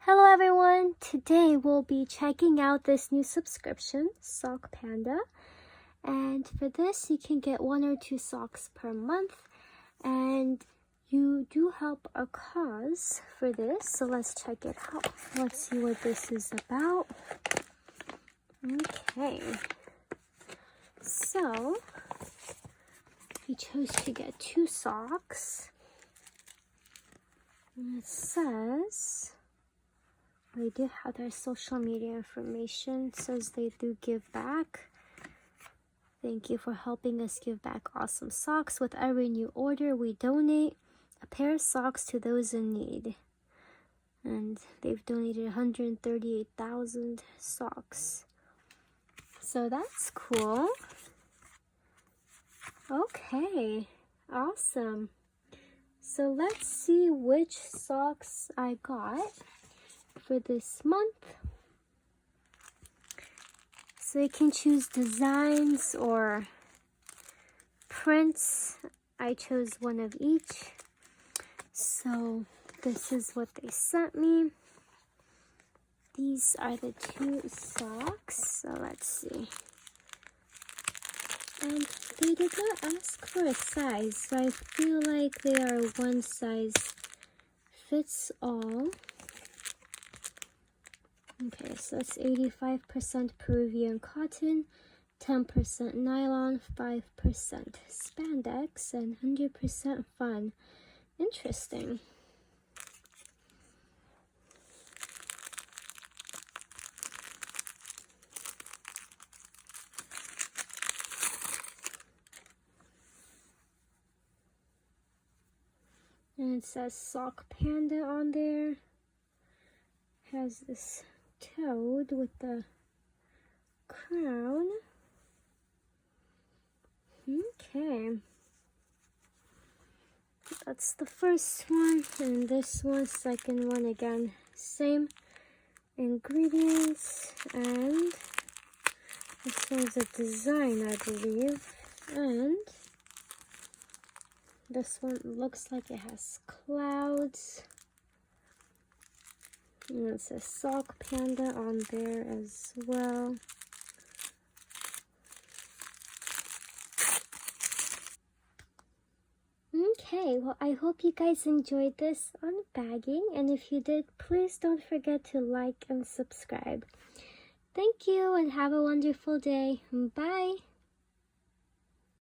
Hello everyone! Today we'll be checking out this new subscription, Sock Panda. And for this, you can get 1 or 2 socks per month. And you do help a cause for this, so let's check it out. Let's see what this is about. Okay. So, we chose to get 2 socks. And it says... they do have their social media information. It says they do give back. Thank you for helping us give back awesome socks. With every new order, we donate a pair of socks to those in need. And they've donated 138,000 socks. So that's cool. Okay, awesome. So let's see which socks I got for this month. So you can choose designs or prints. I chose one of each. So this is what they sent me. These are the 2 socks. So let's see. And they did not ask for a size, so I feel like they are one size fits all. Okay, so it's 85% Peruvian cotton, 10% nylon, 5% spandex, and 100% fun. Interesting. And it says Sock Panda on there. Has this toad with the crown. Okay. That's the first one, and this one, second one again. Same ingredients, and this one's a design, I believe. And this one looks like it has clouds. And it says Sock Panda on there as well. Okay, well, I hope you guys enjoyed this unbagging. And if you did, please don't forget to like and subscribe. Thank you and have a wonderful day. Bye!